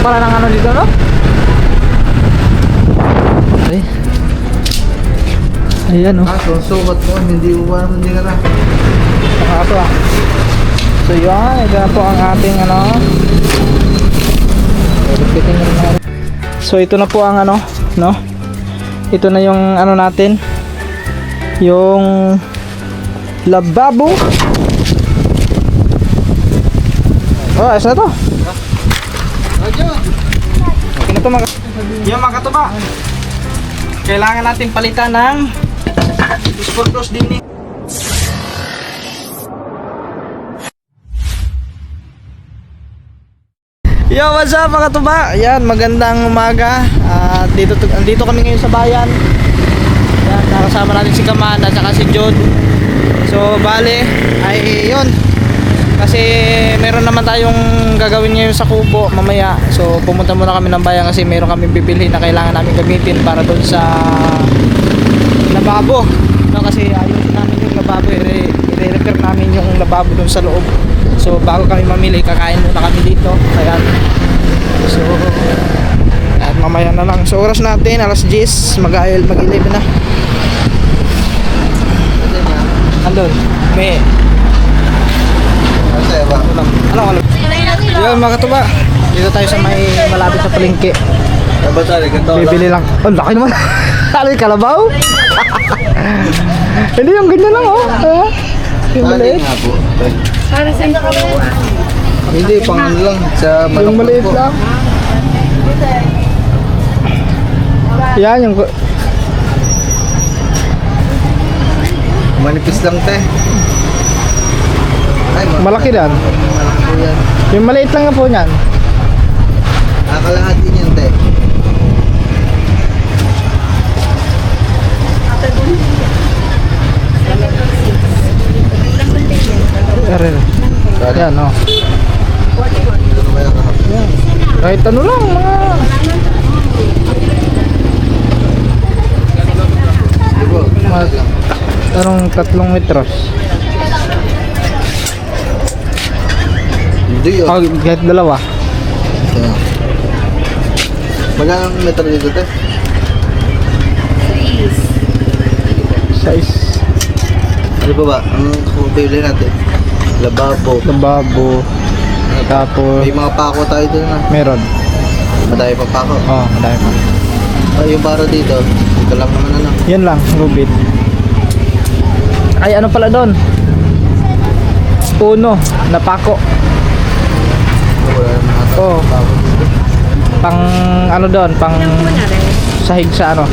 pala ng ano dito, no? Okay. Ayan, oh. Susukat mo, hindi uwan, hindi ka na. Saka ito, ah. So yun, ito na po ang ating ano. So ito na po ang ano, no? Ito na yung ano natin. Yung lababo. Oh, ayos na to. Okay na to mga. Yung mga katuba. Kailangan natin palitan ng sportos din. Yo, what's up mga tuba? Ayan, magandang umaga. Dito kami ngayon sa bayan. Ayan, nakasama natin si Kaman at saka si John. So, bale, ay yun. Kasi meron naman tayong gagawin ngayon sa Kubo mamaya. So, pumunta muna kami ng bayan kasi meron kami bibilhin na kailangan namin gamitin para doon sa lababo. No, kasi ayusin namin yung lababo, i-repair namin yung lababo doon sa loob. So bago kami mamili, kakain muna kami dito. Kaya so at mamaya na lang. So oras natin alas 10, mag-11 na. Andun, may ano? Yun mga katuba, dito tayo sa may malapit sa palengke. Bibili lang. Oh, laki naman. Ano yung kalabaw? Hindi, yung ganyan lang, oh. Yung maliit. Para sa Hindi, pang ano lang. Sa Yung maliit lang. Yan, yung manipis lang, te. Ay, malaki yan. malaki po yan. Yung maliit lang na po niyan. Nakalahati niyan, te. Ayan, oh. Ano kaya kahapon? Yan. Kahit ano lang, mga Di ba? anong 3 metros. Hindi, oh. Oh, kahit dalawa. Kaya. Magkano ang metro dito, te? Size. Ano pa ba? Ang pupili natin? Lababo. Lababo. Tapos May mga pako tayo doon na. meron. Madami pa pako. Oh, madami pa. Yung baro dito, ito lang naman ano. Yan lang, rubid. Ay, ano pala doon? Uno, napako. Wala naman ata. Oh. Pang ano doon, pang sahig sa ano,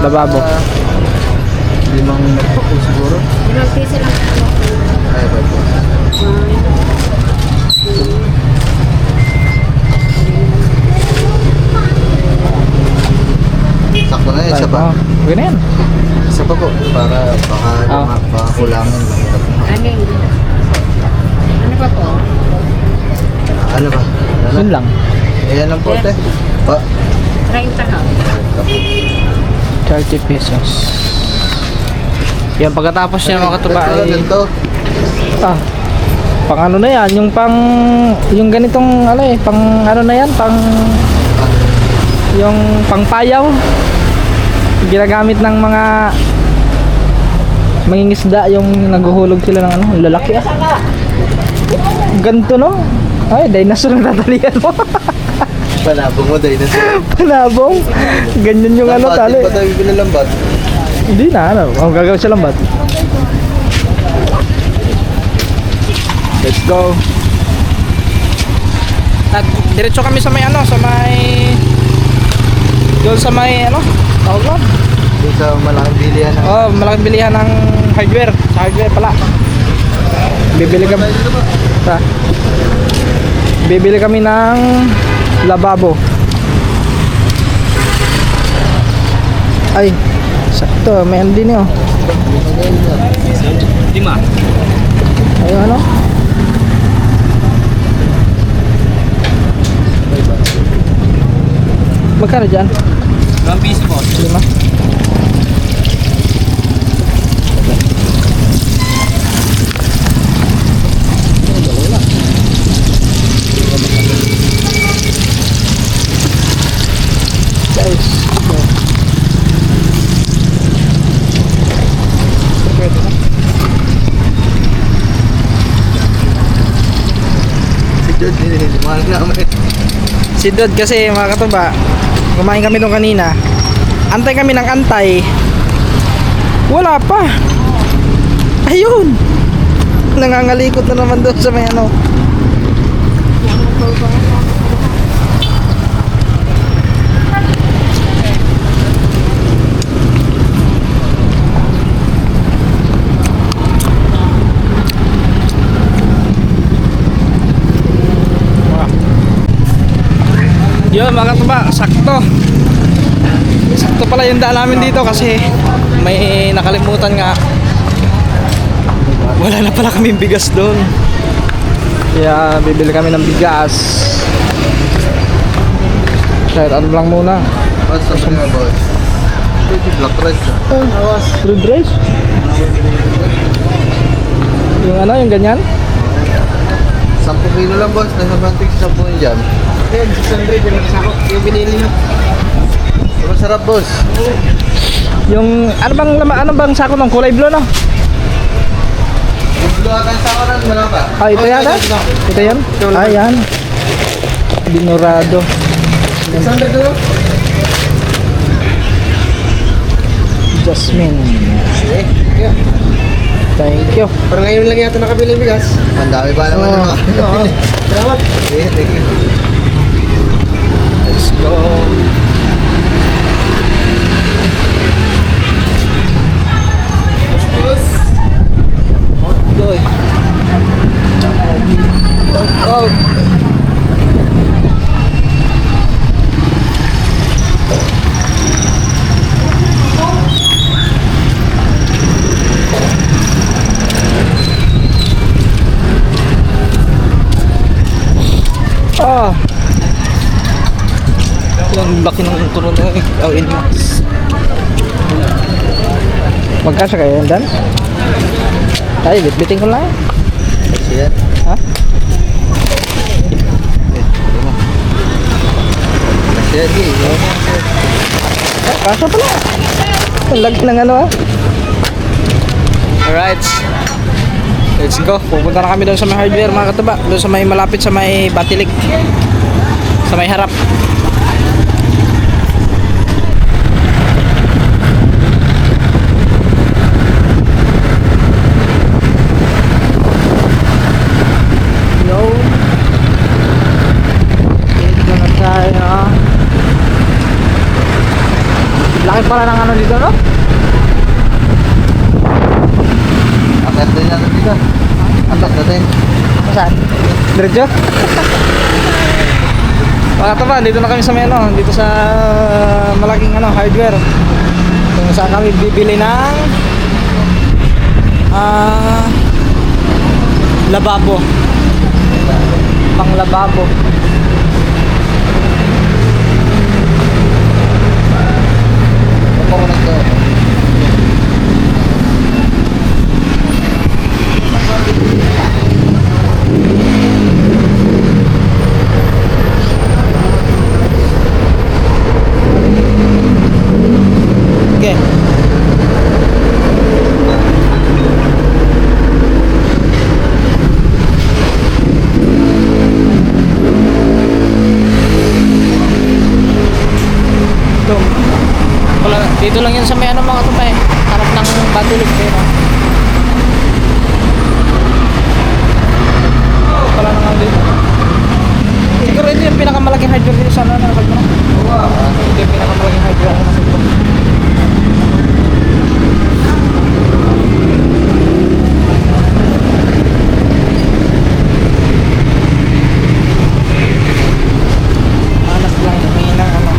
lababo. 5 nagpako siguro. Ilang piso lang po. Ay, ba po? Sakto na, isa pa. Oh, okay na yan. Isa pa po. Para baka, baka kulangin. Mahirap na. Ano pa po? Ano ba? Ano? Yun lang. Ayan lang po, te. Pa. 30 ka. 30 pesos. Yan, pagkatapos niya mga katuba ay Ganito. pang ano na yan, yung pang yung ganitong ano eh, pang ano na yan, pang yung pangpayaw. Ginagamit ng mga mangingisda, yung naghuhulog sila ng ano, lalaki ah. Ganito no? Ay, dinosaur ang tatalian mo. Panabong mo, dinosaur. Panabong. Ganyan yung ano tali. Hindi pa tayo pinalambat. Hindi na, ano, ang gagawin siya lambat. Let's go. At diretso kami sa may ano, sa may doon sa may ano, tawag lang. Doon sa malaking bilihan ng... Oh, malaking bilihan ng hardware. Sa hardware pala. Bibili kami. Bibili kami ng lababo. Ay, sakto, may andin yun. 5. Ayun ano? Magkano dyan? 1 piso po. 5. Dod, mahal namin. Si Dod kasi mga katuba, kumain kami doon kanina. Antay kami ng antay. Wala pa. Ayun. Nangangalikot na naman doon sa may ano. Yun mga katuba, sakto. Sakto pala yung daan namin dito kasi may nakalimutan nga. Wala na pala kaming bigas doon. Kaya bibili kami ng bigas. Kahit ano lang muna. Basta pa nga boss. Black rice. Red rice? Yung ano, yung ganyan? 10 kilo lang boss. Nasa bantik 10 yun dyan. Ayun, 600 yung nagsako. Yung binili nyo. Masarap boss. Yung, ano bang sako ng kulay blue, no? Buluatan sa kanan, wala ba? Ah, ito yata? Ito yan? Ah, yan. Dinurado. Saan dito? Jasmine. Thank you. Parang ngayon lang yata nakabili ng bigas. Ang dami ba naman Oo. nakabili? Salamat. Thank you. Let's go. Hotdog. Hotdog. Ah. Yung laki ng turon ng Inmax. Magkasya kayo yan, Dan? Tayo, bitbitin ko lang. Kasi yan. Ha? Kasi yan. Kasya pala. Ang laki ng ano, ha? Alright. Let's go. Pupunta na kami doon sa may hardware, mga kataba. Doon sa may malapit sa may Batilik. Sa may harap. Yo. Dito na tayo. Laki pala ng ano dito, no? Akat din natin dito. Akat natin. Saan? Diretso? Mga kataban, dito na kami sa may ano, dito sa malaking ano, hardware. Kung saan kami bibili ng lababo. Pang lababo. Ako ko nagto. Okay. Ito. Dito lang yan sa may ano mga tumay. Harap ng Batulig eh, no? Wala na nga dito. Siguro ito yung pinakamalaking hardware dito sa ano, nakasal mo. Ito yung pinakamalaking hardware na nakasal mo. Manas lang, humingi ng ano.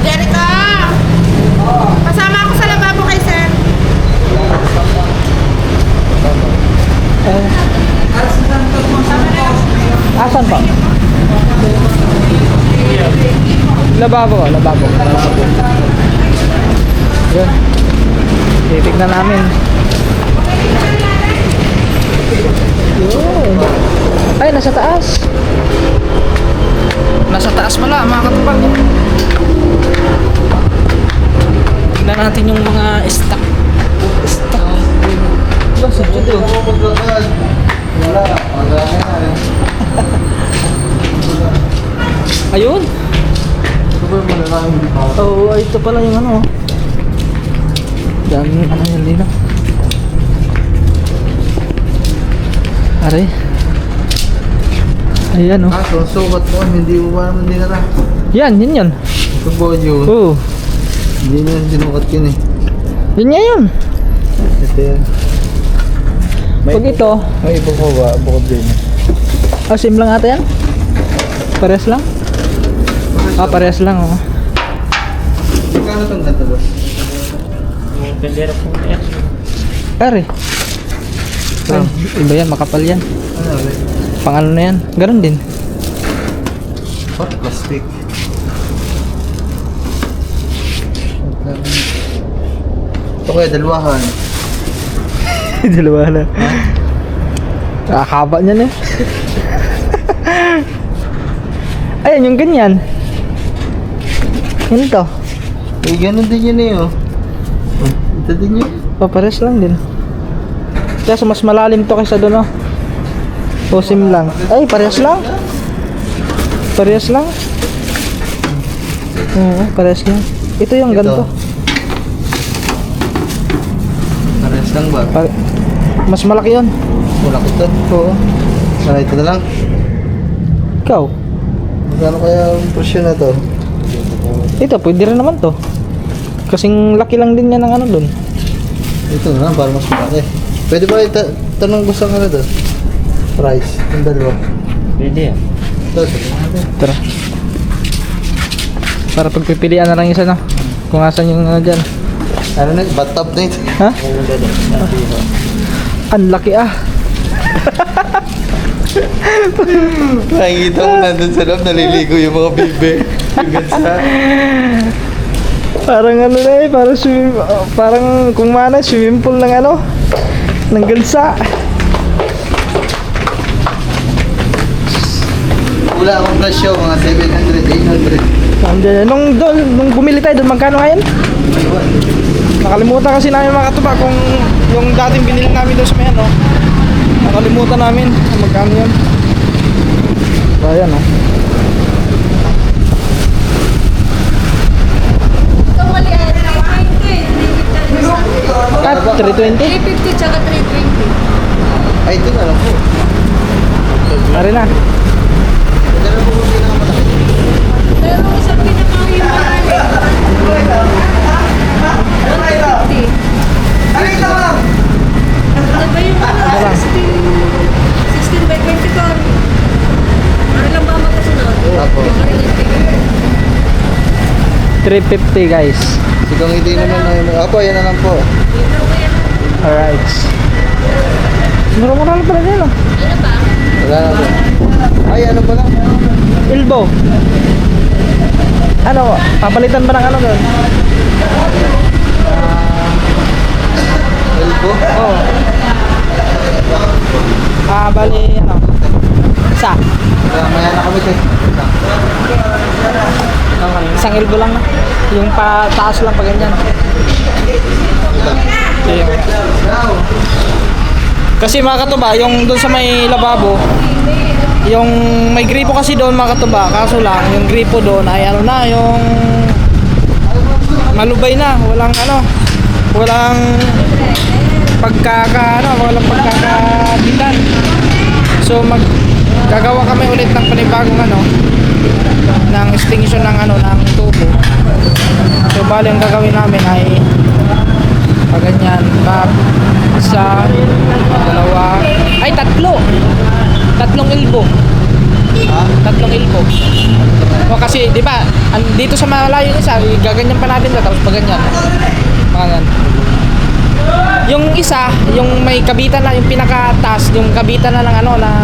Jerica! Pasama ako sa lababo kay Sir. Asan ba? Lababo, lababo. Yun. Titignan namin. Yun. Ay, nasa taas. Nasa taas pala, mga katupag. Tignan natin yung mga stock. Stock. Diba, sa dito. Wala. Wala na. Ayun. Ito ba yung malalaking dito? Oo, oh, ito pala yung ano. Daming ano yan dito. Aray. Ayan oh. Ah, so sukat mo. Hindi mo ba naman dinara? Yan, yun yan. Ito ba yun? Oo. Hindi na yung sinukat yun eh. Yun nga yun. Ito yan. Pag ito, May iba ko ba? Bukod din. same lang ata yan. Parehas lang? Ah, parehas lang oh. Kano itong ganda ba? Are. Ay, iba yan, makapal yan. Ano ulit? Pang ano na yan. Ganon din. What? Plastic. Ito kaya dalawahan. Dalawa na. Haba niyan eh. Ayan, yung ganyan. Yun to. Eh, ganun din yun eh oh. Ito din yun. Papares lang din. Kaya mas malalim to kaysa doon oh. Pusim lang. Ay, parehas lang. Parehas lang. Oo, parehas lang. Ito yung Ito. ganito. Pares lang ba? Mas malaki yun. Wala ko ito. Oo. Sana ito na lang. Ikaw. Magkano kaya ang presyo na to? Ito, pwede rin naman to. Kasing laki lang din yan ng ano doon. Ito na lang para mas malaki. Pwede ba tanong gusto ka na to? Price. Yung dalawa. Pwede yan. Ito, ito natin. Tara. Para pagpipilian na lang isa no. Kung asan yung ano dyan. Ano na? Bathtub na ito. Ha? Ang laki ah. Nakikita mo nandun sa loob, naliligo yung mga bibe. Yung gansa. Parang ano na eh, parang kung mana swimming pool ng ano, ng gansa. Wala akong presyo, mga 700, 800. Nung bumili tayo doon, magkano ngayon? Nakalimutan kasi namin mga katuba kung yung dating binili namin doon sa may ano. Nakalimutan namin kung magkano yan. So ayan oh. Ito mali ay 320. Cut 320. 350 tsaka 320. Ay, ito na lang po. Ari na. Ito na po kung pinakamalaki. Pero isang pinakahimalan. 150. Ano ba yung ano? 16 by 24. Ano lang ba magkasunod? Apo. 350 guys. Sigang hindi naman na yun. Apo, yan na lang po. Alright. Mura-mura lang pala nila. Wala na po. Ay, ano pala? Elbow. Ano, papalitan ba ng ano doon? Elbow? Oo. Bali, ano? Isa. Kaya maya na kami kayo. Isang elbow lang na. Yung pataas lang pa ganyan. Ayun. Kasi mga katuba, yung doon sa may lababo, yung may gripo kasi doon mga katuba, kaso lang, yung gripo doon ay ano na, yung malubay na, walang ano, walang walang pagkakabitan. So gagawa kami ulit ng panibagong ano, ng extinction ng ano, ng tubo. So bali ang gagawin namin ay ganyan, isa, dalawa, ay tatlong elbow. Tatlong elbow. O kasi, di ba, dito sa malayo yung isa, gaganyan pa natin siya, tapos paganyan. Mga ganyan. Yung isa, yung may kabitan na, yung pinakataas, yung kabitan na ng ano, ng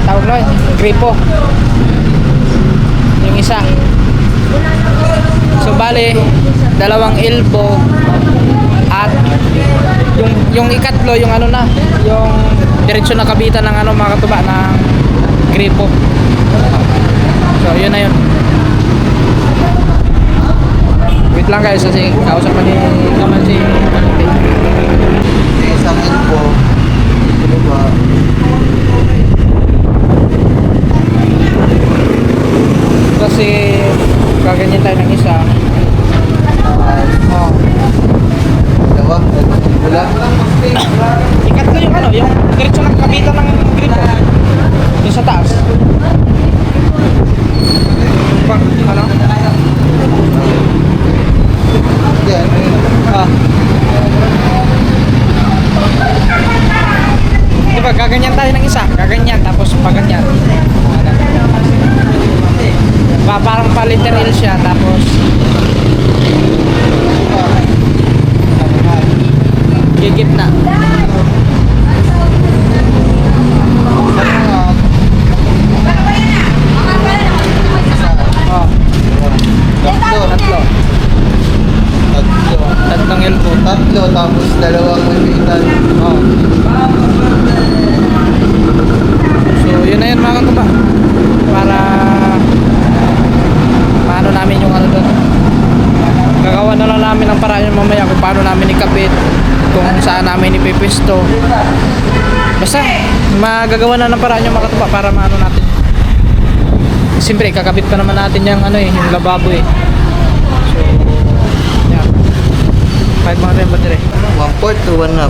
tawag na yun, gripo. Yung isa. So bale, dalawang elbow at yung ikatlo, yung ano na, yung diretso na kabitan ng ano mga katuba ng gripo. So yun na yun. Wait lang guys, kasi kausap pa ni Kaman si Panite. Yung isang elbow. Ano ba? Kasi kaganyan tayo ng isa. Oh. Dalawa. Wala. Ikatlo yung ano, yung diretso na kabitan ng gripo. Yung sa taas. Pag ano? Hindi, ano yun? Ah. Diba, gaganyan tayo ng isa. Gaganyan, tapos paganyan. Parang pa-literal siya, tapos gigit na. Oh, Tatlo. tatlo. Tatlo. Tatlong elbow. Tatlo, tapos dalawang mabitan. Oh. So, yun na yun mga katuba. Para paano namin yung ano doon. Gagawa na lang namin ng paraan yung mamaya kung paano namin ikabit, kung saan namin ipipisto. Basta, magagawa na ng paraan yung mga katuba para maano natin. Siyempre, kakabit pa naman natin yung ano eh, yung lababo eh. So, yan. Kahit mga tayo ba dire? 1/4 to 1/2.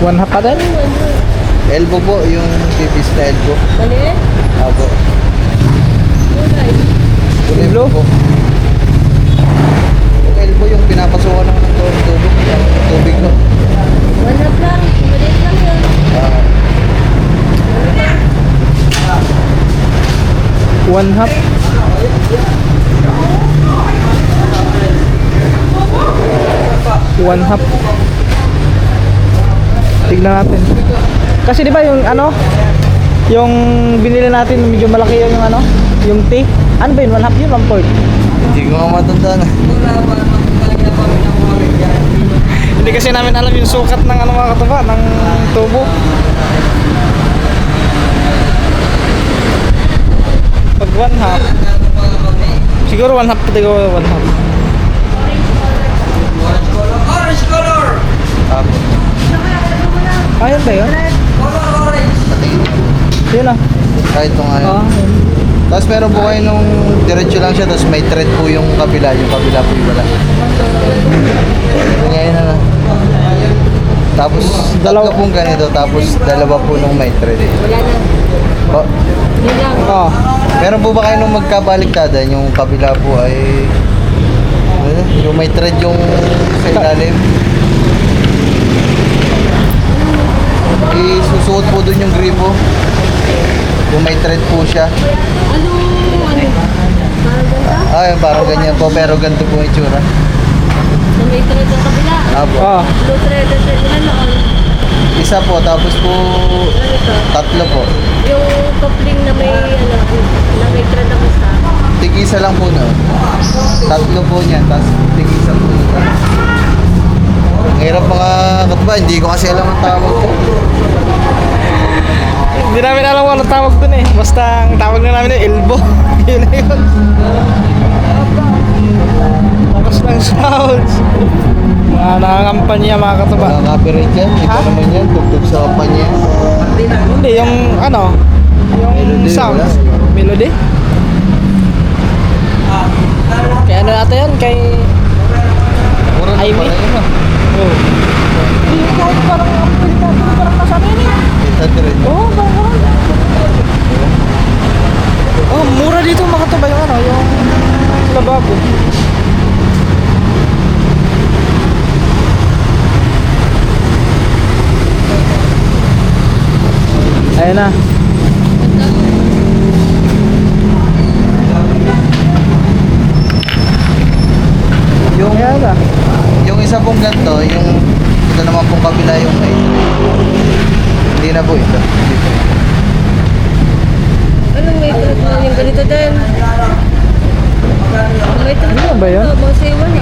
1/2 pa din? Elbow po, yung pipis na elbow. Maliit? Abo. Kulay. Elbow? Po. Yung elbow yung pinapasukan ng tubig. Yung tubig ko. Manap lang. Maliit lang yun. Ah, 1/2. One half. Tignan natin. Kasi di ba yung ano, yung binili natin medyo malaki yun yung ano, yung T. Ano ba yun? 1/2 yun, 1/4. hindi ko nga matandaan. Hindi kasi namin alam yung sukat ng ano mga katuba, ng tubo. Pag 1/2, siguro 1/2 siguro 1/2. Abo. Ayun ba yun? Yun ah. Kahit itong ano. Ah, Tapos meron po kayo nung diretso lang siya, tapos may thread po yung kabila po yung wala. Ngayon na. Tapos Dalawa. tatlo pong ganito, tapos dalawa po nung may thread. Wala na. Po, Yun lang. oh. meron po ba kayo nung magkabaliktadan, yung kabila po ay ano, yung may thread yung sa ilalim? Isusuot po dun yung gripo. Yung may thread po siya. Ano? Parang ganda? Ay, parang ganyan po, pero ganito po yung itsura. Na may thread sa kabila. Abo. Oh. Blue thread at ilan noon? Isa po, tapos po Ano ito? tatlo po. Yung coupling na may ano, na may thread na isa. Tig-isa lang po na. Tatlo po niyan, tapos tig-isa po na. Ang hirap mga katuba, hindi ko kasi alam ang tawag ko. Hindi namin alam kung ano tawag dun eh. Basta ang tawag na namin yung elbow. Yun na yun. Tapos ng sounds. Mga nangangampanya mga katuba. Walang copyright yan, iba Ha? naman yan, tugtog sa kampanya. Hindi, yung ano, yung Melody, sounds. wala. Melody? Kaya ano natin yan? Kay... Mura na Ay, pala may- yun ah. Oh. Hindi kahit parang ang pwede natin parang kasama yun eh. Kita direct. Oo, parang. Oh, mura dito mga katuba yung ano, yung lababo. Ayun na. Yung, Ayan na. yung isa pong ganito, yung ito naman pong kabila yung may hindi na po ito. Hindi po. Anong may thread na yung ganito din? May thread Ano ba yun? Mga siwa na.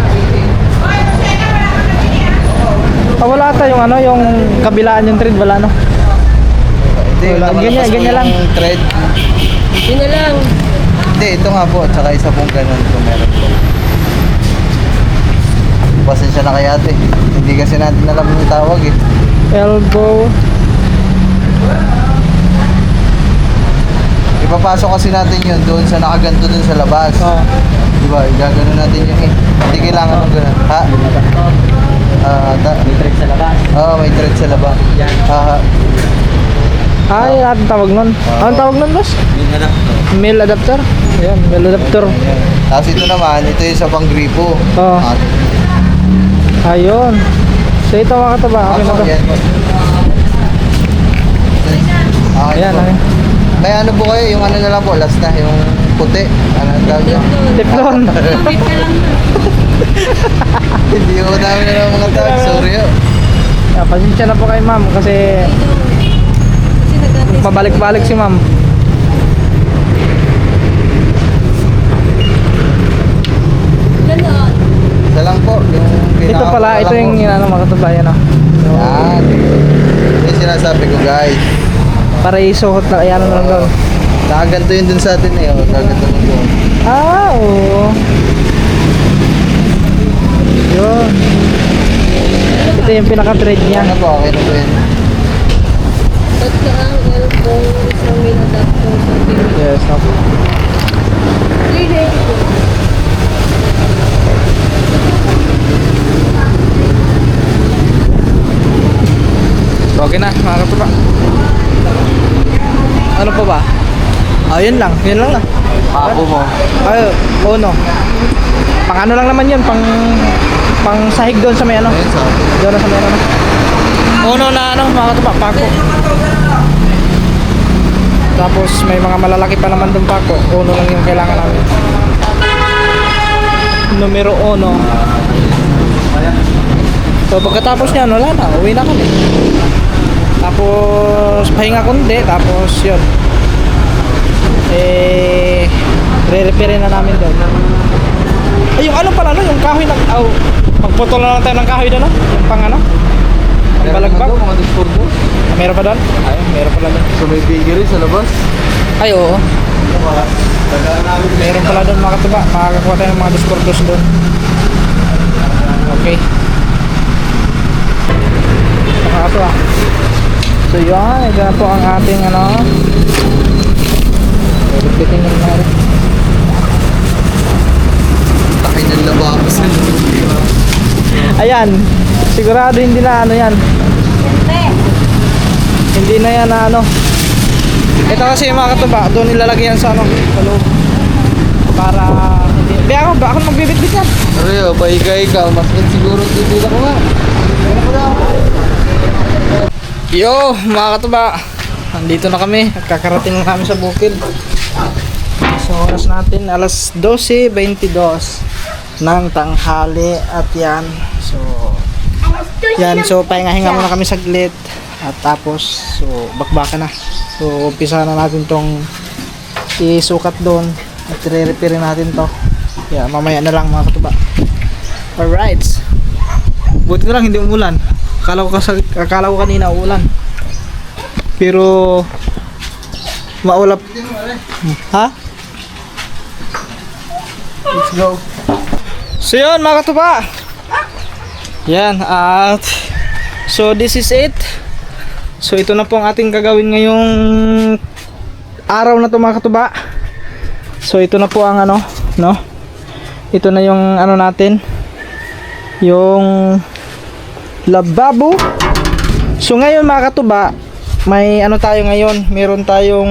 Ah, wala wala ata yung ano, yung kabilaan yung thread, wala no? Hindi, Wala. lumalakas po Ganyan lang. yung thread. Yun na lang. Hindi, ito nga po. Tsaka isa pong ganun kung meron po. Pasensya na kay ate. Hindi kasi natin alam yung tawag eh. Elbow. Ipapasok kasi natin yun doon sa nakaganto doon sa labas. Oh. Diba? Igagano natin yung eh. Hindi kailangan ng ganun. Ha? May thread sa labas. Oo, may thread sa labas. Yan. Ay, natin tawag nun. Anong tawag nun, boss? Male adapter. Ayan, male adapter. Tapos ito naman, ito yung sa panggripo. Oo. Ayun. So ito mga kataba, okay na to. Yan po. Okay Ayan, po. okay. May ano po kayo, yung ano na lang po, last na, yung puti. Ano ang tawag yun? Teflon. Kapit ka lang. Hindi ko dami na lang mga tawag, sorry oh. Pasensya na po kay ma'am kasi Kasi nag-test. pabalik-balik si ma'am. Ganon. Isa lang po, yung Ito pala, ito yung ano mga kataba, yan o. Yan. Ito yung sinasabi ko guys. Para isuhot na, ayan na lang doon. Nakaganto yun dun sa atin eh, oh. Nakaganto mo doon. Ah, oo. Yun. Ito yung pinaka-thread niya. Ano po, okay na po yun. Tatlo ang elbow, isang may adapter sa pinag. Yes, okay. Lili. So, okay na, mga kataba. Ano pa ba? Yun lang na. Papo mo. Ay, no. Pang ano lang naman yun, pang sahig doon sa may ano. Ayun sa Doon na sa may ano. Uno na ano, mga kataba, pako. Tapos may mga malalaki pa naman doon pako. Uno lang yung kailangan namin. Numero 1. So pagkatapos niyan, wala na, uwi na kami. Tapos pahinga kundi, tapos yun. Re-repair na namin doon. Ay, yung ano pala no, yung kahoy na, magputol na lang tayo ng kahoy doon no? Yung pang ano? Ang balagbag. Mga disturbo. Meron pa doon? Ay, meron pala doon. So may bigger sa labas. Ay, oo. Meron pala doon mga katuba. Makakakuha tayo ng mga discordos doon. Okay. Saka ito ah. So yun, ito na po ang ating ano. Repeating ng mga rin. Takin ng labas. Ayan. Sigurado hindi na ano yan. Hindi na yan na ano. Ito kasi yung mga katuba, doon nilalagay yan sa ano, sa loob. Para hindi. Be ako magbibitbit yan. Pero paika-ika, mas good siguro dito ko nga. Yo, mga katuba. Nandito na kami. At kakarating na kami sa bukid. So, oras natin alas 12:22 ng tanghali. At yan. So, yan. So, pahinga-hinga muna kami saglit. At tapos, so, bakbaka na. So, umpisa na natin tong isukat doon. At re-repair natin to. Yeah, mamaya na lang mga katuba. Alright. Buti na lang hindi umulan. Akala ko kanina uulan. Pero maulap. Ha? Let's go. So yun mga katuba. Yan at so this is it. So ito na po ang ating gagawin ngayong araw na to mga katuba. So ito na po ang ano, no? Ito na yung ano natin. Yung lababo. So ngayon mga katuba, may ano tayo ngayon, meron tayong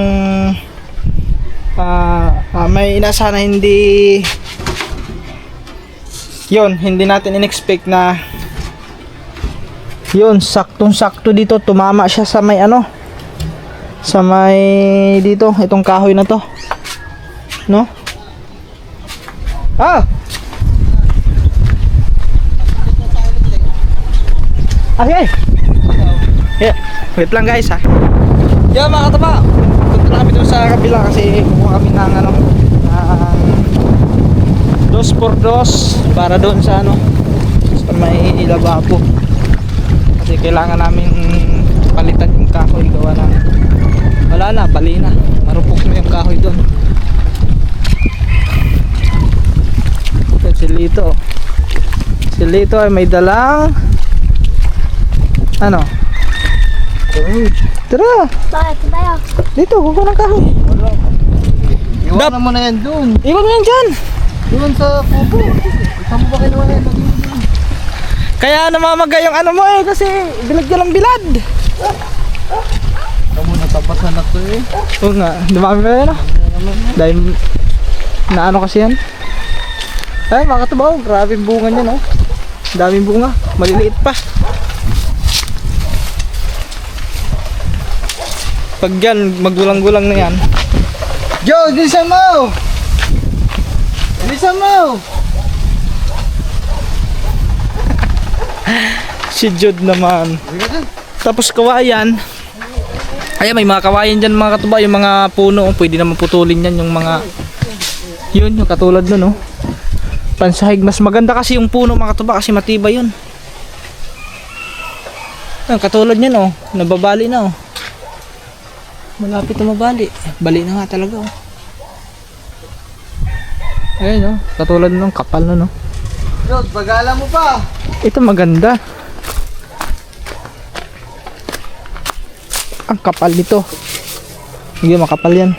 may inasa na hindi hindi natin in-expect na saktong sakto dito, tumama siya sa may ano, sa may dito, itong kahoy na to, no? Okay. Yeah. Wait lang guys ha. Yeah mga kataba. Punta na kami doon sa kabila kasi kukuha kami ng ano, 2x2 para doon sa ano, sa may lababo. Kasi Kasi kailangan namin palitan yung kahoy. Gawa na. Wala na, bali na. Marupok na yung kahoy doon. Si Lito. Si Lito ay may dalang ano? Tara! Bakit tayo? Dito, kukuha ng kahoy. Iwanan mo na yan dun. Iwan mo yan dyan. Doon sa kubo. Saan mo ba kinuha yan? Kaya namamagay yung ano mo eh. Kasi bilad ka lang bilad. Kamu natapasan na to eh. Oo nga, dumami pa yan ah. Dahil na ano kasi yan. Ay mga katubaw, grabe yung bunga niya no. Daming bunga, maliliit pa. Pag yan, magulang-gulang na yan. Joe, bilisan mo! Bilisan mo! Si Jude naman. Tapos kawayan. Ay may mga kawayan dyan mga katubaw. Yung mga puno, pwede naman putulin yan. Yung mga, yun, yung katulad nun no. Pansahig, mas maganda kasi yung puno mga katubaw kasi matibay yun. Ang katulad niyan oh, nababali na oh. Malapit na mabali. Bali na nga talaga oh. Ayun oh, katulad nung kapal na no. Joe, bagala mo pa! Ito maganda. Ang kapal nito. Hindi makapal yan.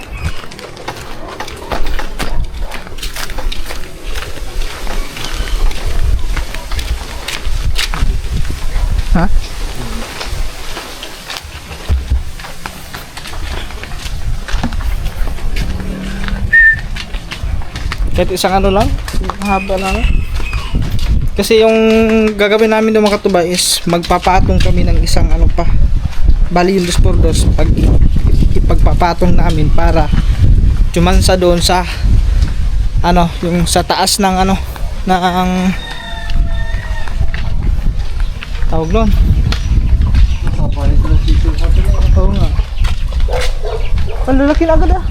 Ha? Kahit isang ano lang, haba lang. Kasi yung gagawin namin ng mga katuba is magpapatong kami ng isang ano pa. Bali yung 2x2 pag ipagpapatong namin para tumansa doon sa ano, yung sa taas ng ano ng tawag doon. Oo nga. Ang lalaki na agad ah.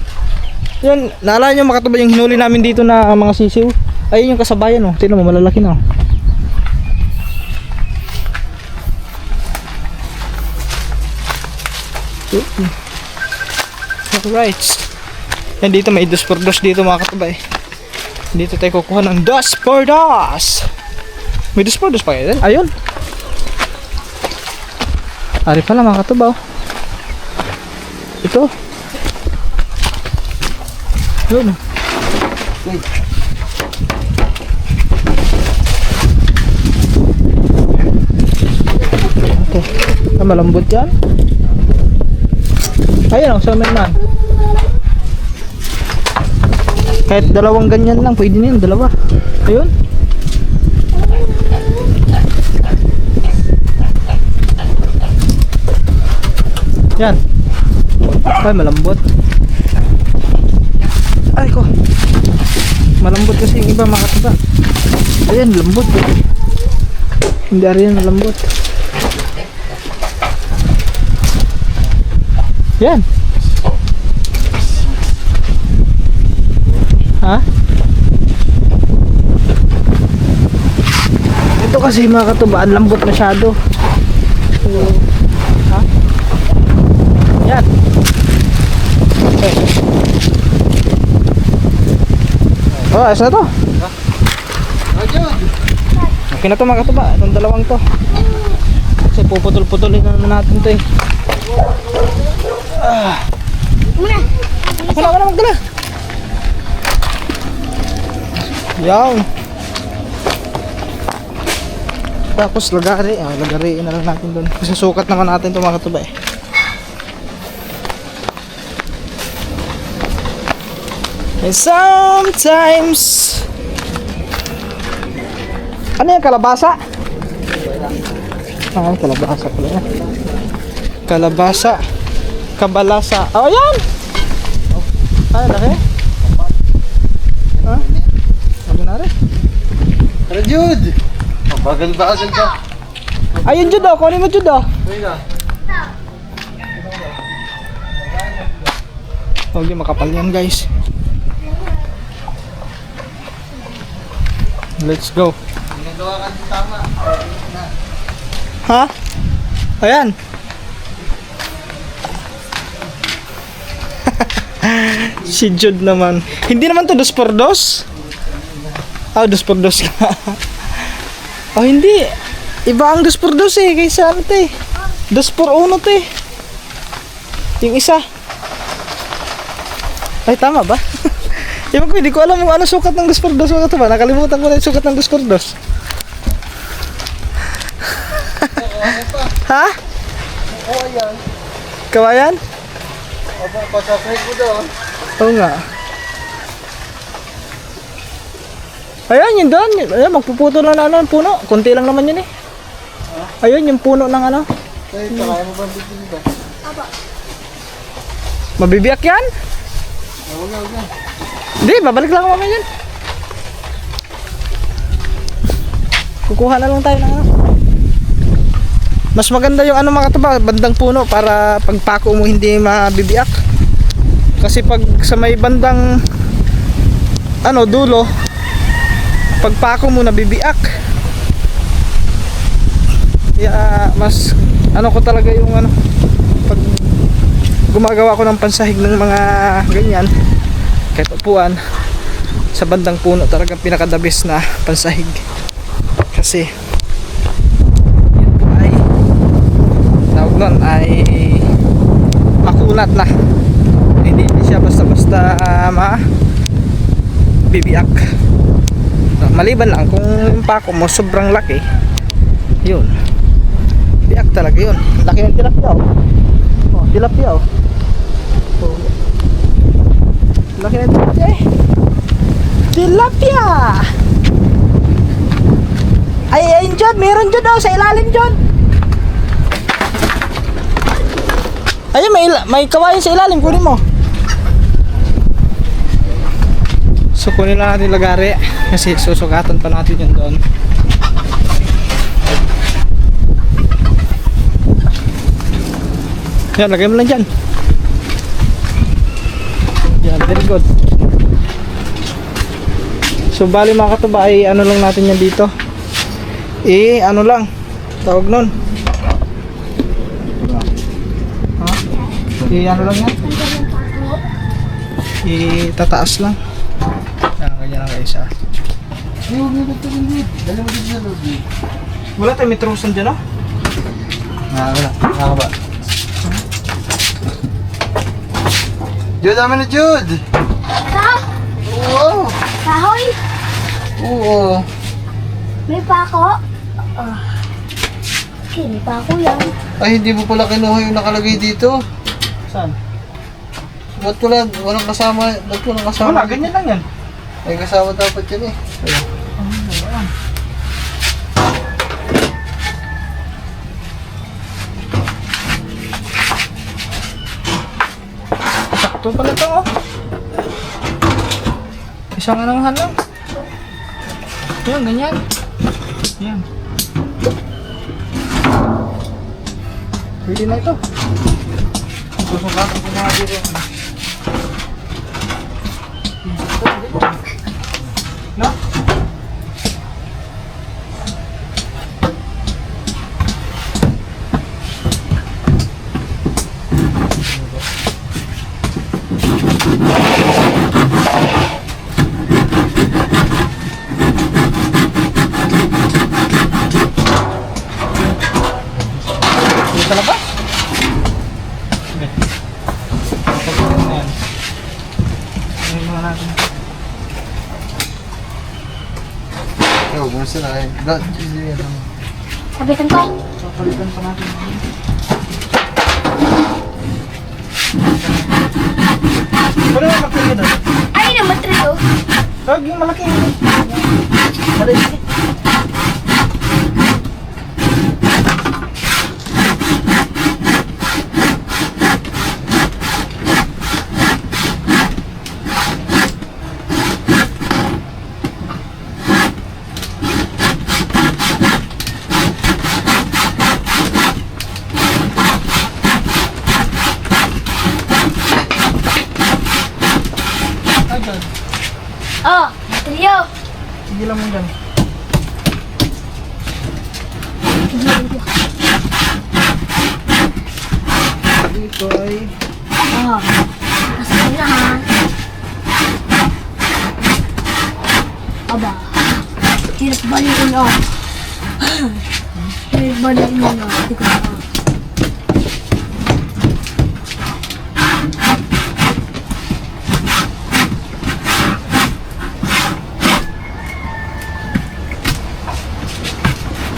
Yan, naalala nyo makatuba yung hinuli namin dito na mga sisiw. Ayun yung kasabayan oh. Tingnan mo malalaki na oh. Alright. Yan dito may 2x2 dito mga katubay. Dito tayo kukuha ng 2x2. May 2x2 pa yan. Ayun. Ari pala mga katubaw. Ito. Yun. Okay. Malambot yan. Ayun o, sa man. Kahit dalawang ganyan lang, pwede na yun, dalawa. Ayun. Yan. Ay, malambot. Ay ko. Malambot kasi yung iba mga katuba. Ayan, lambot. Hindi rin malambot. Yan. Ha? Ito kasi mga katuba, ang lambot masyado. So, ha? Yan. Okay. Oh, ayos na to. Okay na to mga katuba, itong dalawang to. Kasi puputol-putulin na naman natin to eh. Wala magdala. Yan. Tapos lagari, lagariin na lang natin doon. Kasi sukat naman natin ito mga katuba eh. And sometimes ano yung kalabasa? Ah, kalabasa pala yan. Kalabasa. Kabalasa. Oh, yan! Ay, laki. Ha? Ano na rin? Tara, Jude! Bagal-bagal ka. Ayun, Jude oh. Kunin mo, Jude oh. Huwag yung makapal yan, guys. Let's go. Nagawa ka din tama. Ha? Ayan. Si Jude naman. Hindi naman to 2x2. Ah, 2x2 ka. Oh, hindi. Iba ang 2x2 eh. Kaysa ano to eh. 2x1 to eh. Yung isa. Ay, tama ba? Ewan ko, hindi ko alam yung ano sukat ng 2x2. Ano to ba? Nakalimutan ko na yung sukat ng 2x2. Ha? Kawayan. Kawayan? Pasasay ko doon. Oo nga. Ayan, yun doon. Ayan, magpuputo lang na ano, puno. Kunti lang naman yun eh. Ayun, yung puno ng ano. Kaya kaya mo ba dito dito? Mabibiyak yan? Wag. Hindi, babalik lang ako mamaya yan. Kukuha na lang tayo ng ano. Mas maganda yung ano mga katuba, bandang puno para pagpako mo hindi mabibiyak. Kasi pag sa may bandang ano dulo, pagpako mo nabibiyak. Kaya mas ano ko talaga yung ano pag gumagawa ko ng pansahig ng mga ganyan kahit upuan sa bandang puno talagang pinaka-the-best na pansahig kasi yun po ay tawag nun ay makunat na hindi siya basta-basta bibiyak. Maliban lang kung yung pako mo sobrang laki yun biyak talaga yun. Laki ng tilapia oh tilapia oh. Laki ng tilapia eh. Tilapia! Ay, ayun dyan. Meron dyan daw. Sa ilalim dyan. Ayun, may kawayan sa ilalim. Kunin mo. So, kunin lang natin lagari. Kasi susugatan pa natin yun doon. Yan, lagay mo lang dyan. Yan, very good. So bali mga katuba ay ano lang natin yan dito. Ano lang tawag nun. Ha? Ano lang yan. Tataas lang. Yan, ganyan lang guys ha. Wala tayo metrosan dyan oh. Wala. Nakaba. Jude, naman na Jude! Ka? Oo! Kahoy? Oo! May pako? Okay, may pako yan. Ay, hindi mo pala kinuha yung nakalagay dito. Saan? Ba't wala? Walang kasama. Ba't walang kasama? Wala, ganyan lang yan. May kasama dapat yan eh. Ayun. Sakto pala ito oh. Isang ananghan lang. Yan, ganyan. Yan. Pwede na ito. Susukatan ko na dito. No? Sa labas? Okay. Pagkakas na yan. Ayun mga natin. Huwag mo sila eh. Sabitan ko. Papalitan pa natin. Wala na makikita doon. Ay, naman trito. Huwag yung malaki. Maliit. Oh, trio. Sige lang mo dyan. Oh, kasama na ha. Aba, hirap balikin na. Hirap balikin na. Hindi ko na.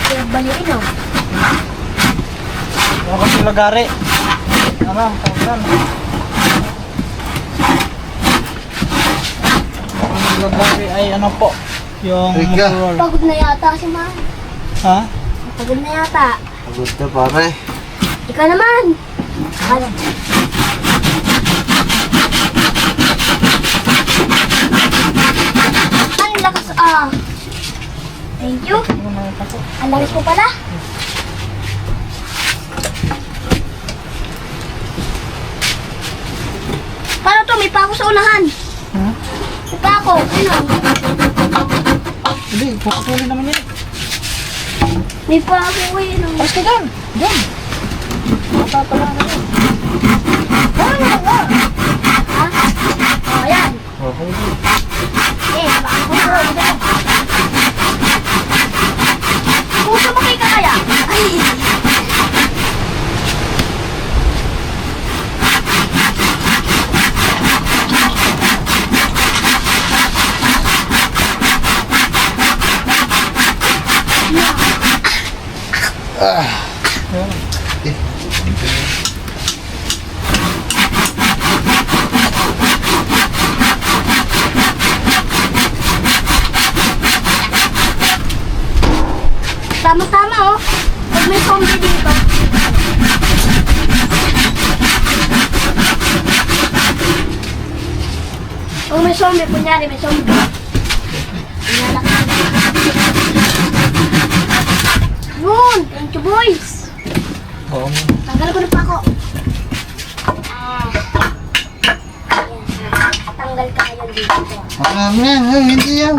Hirap balikin na. Ano kasi lagari? Ano? Tawag Ang lagari ay ano po? Yung Riga. motor. Pagod na yata si Ma. Ha? Pagod na yata. Pagod na pare. Ikaw naman. Ano? Ang lakas ah. Thank you. Ang lakas ko pala. Paano to? May pako sa unahan. Ha? May pako. Ano? Hindi, pupuli naman yan. May pako ko yun. Alas ka dyan! Dyan! Matapala na yan. Ano nga? Ha? Oh, yan. Okay. Eh, pako ko. Kung sumakay ka kaya? Ay! Tama-tama oh. Pag may zombie dito. Pag may zombie, kunyari may zombie. Inalakad. Yun! Thank you boys! Oo. Tanggal ko na pa ako. Ah. Ayan. Tanggal ka ngayon dito. Yan, hindi yan.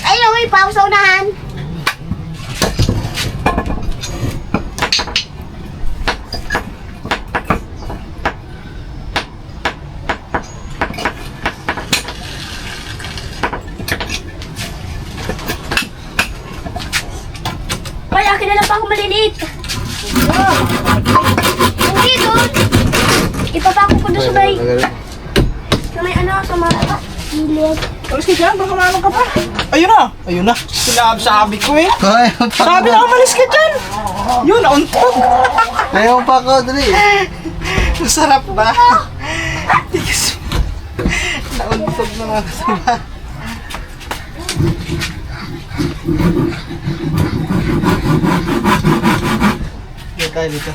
Ayun, may pako sa unahan. Ay, akin na lang pa ako maliliit. Hindi doon. Ipapako ko doon sa may ano, sa mga gilid. Alas ka dyan, baka maano ka pa. Ayun na! Ayun na! Sabi ko eh. Kaya pa. Sabi na umalis ka dyan! Yun, nauntog! Kaya pa ako, dali. Masarap ba? Tigas. Nauntog na mga kasama. Dito tayo dito.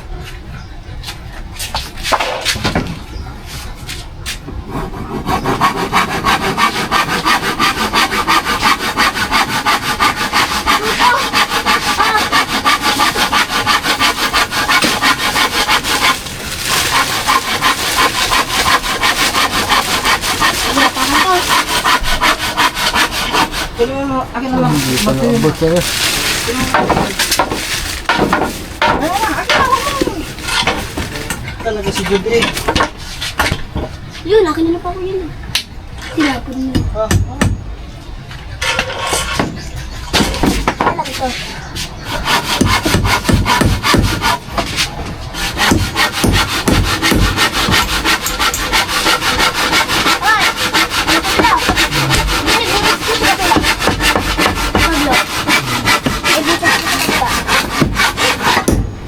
Akin na lang. Hindi pa naabot sa'yo. Talaga si Jude eh. Yun, akin na lang pa ako yun. Tinapon mo. Ah, Alam ito. Ay! Ano ka pala? Hindi, bukas ko siya pala. Pablo. Eh, bukas ko siya pa.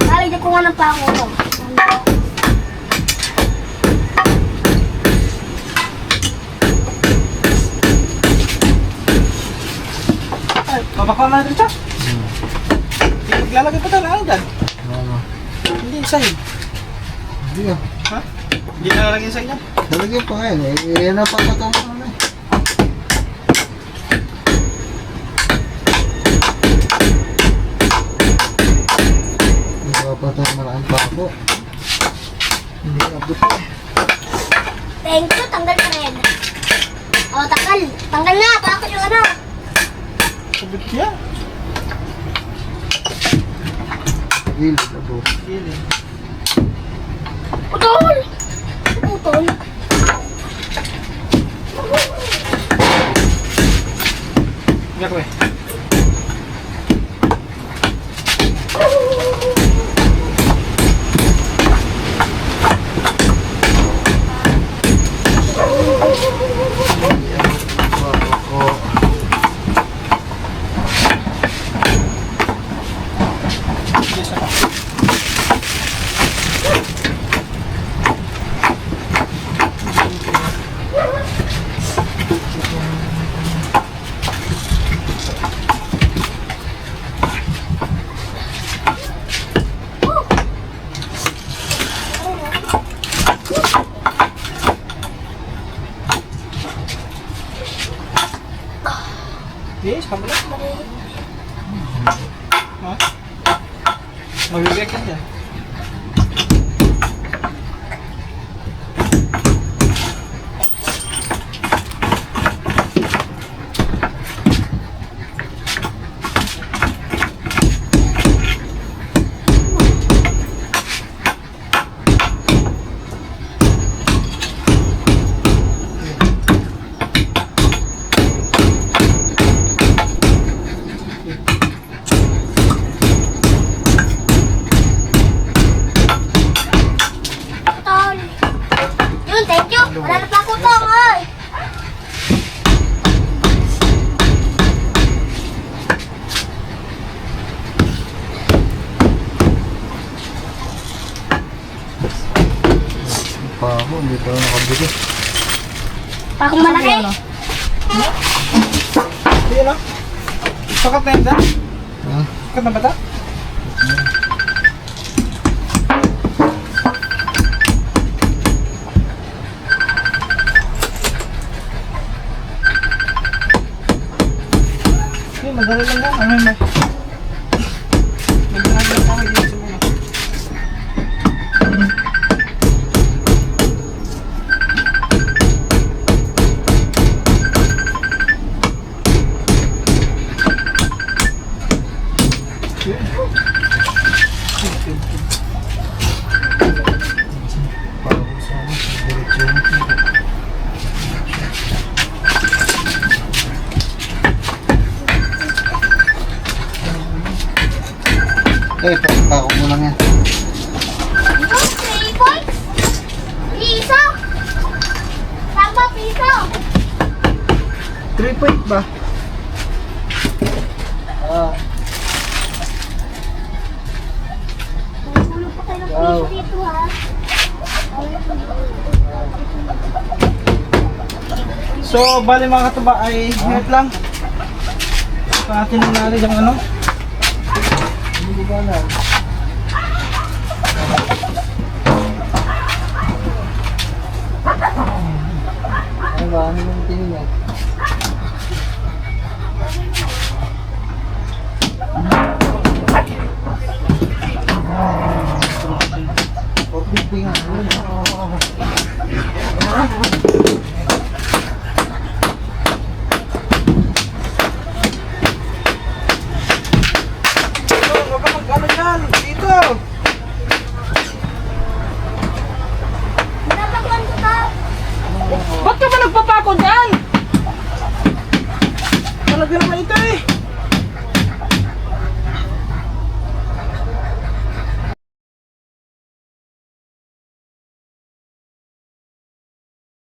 Nalagyan ko nga ng pako ko. babaka na dito. Maglalagay pa tayo lang dyan. Ano? Hindi, sahig. Hindi ah. Ha? Hindi na lalagay sahig yan. Talagyan pa ngayon eh. Yan na pa ito. Papatay maraming pa ako. Hindi na abot eh. Thank you, tanggal ka rin. O, tanggal. Tanggal na, para ko yung ano. Sabit niya. Gilid abo. Gilid. Putol! Biyak ko eh. Yes, kabila. Ha? Mabibiyak ka dyan. Tol. Yun, thank you. Wala na pa ako tong, oy. Pa ako, hindi pa nakabili. Pakong malaki. Hindi na. Sakat na yun dyan? Ha? Sakat na ba ito? Hindi, madali lang yan. Ano yun? Nagdahagin ako dito sa muna. Pa ako mo lang yan. Ito, 3 points. Piso. Tama, piso. 3 point ba? Nagulog pa tayo ng piso dito, ha? So, bali mga katuba ay minute lang. Sa atin nangyari yung ano. Hindi ba na? Ano ba? Ano yung tingin? Huwag ka mag-ano dyan! Dito! Napagkando ka. Ba't ka ba nagpapako dyan? Talaga naman ito eh!